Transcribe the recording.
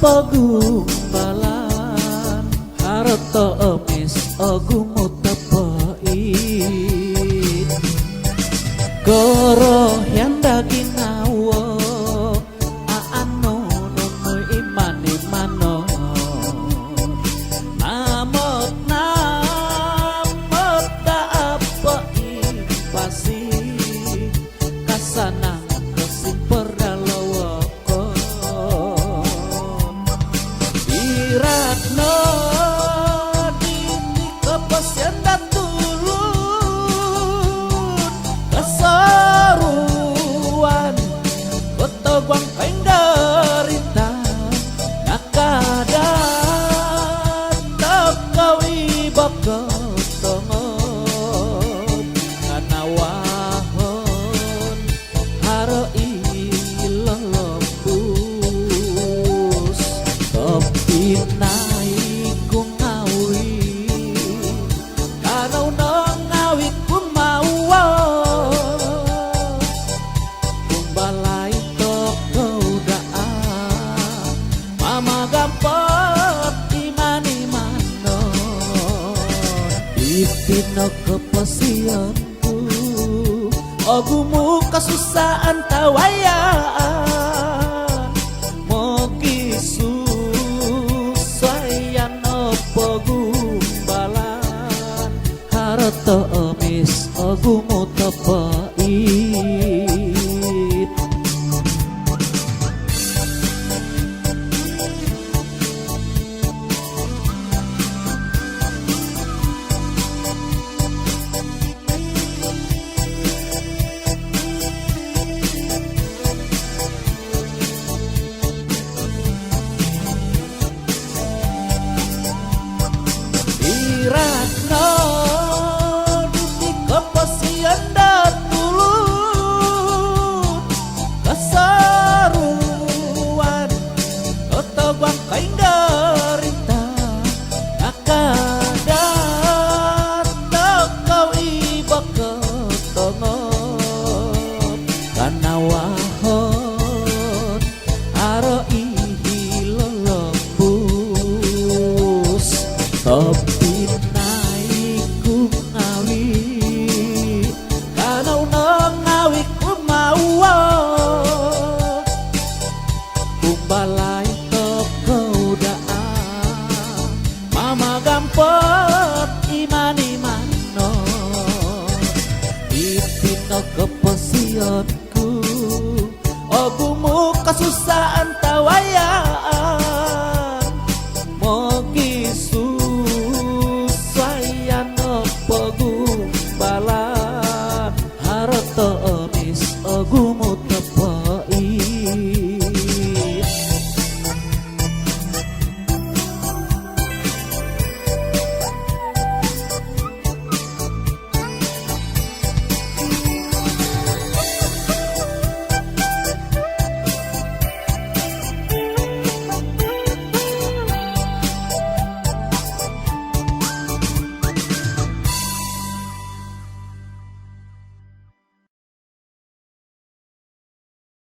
pagumbalan harta emis agumu tepait goroh yang daging awo aano nono imani mano namot da apa pasti kasana kesin perdalawako iratno dini kepasyan datulun keseruan kotobang kain derita nakadan takawi bakal tongop kanawahon haro ilang lembus tapi naik ku ngawi kanau nong ngawi ku mawa kung balay toko daan mama gampot imani manon ipino kepasianku ogumu kasusaan tawayaan mogi susayan opo gumbalan harta emis ogumu tepait iratno dini kepasian datulun keseruan kotobang kain derita nakadan takau ibak ketongop kanawahon aro ihilo lembus tapi naik ku ngawi kanau nong ngawi ku mawa kumbalay toko daan mama gampot imani mano ipino kepasian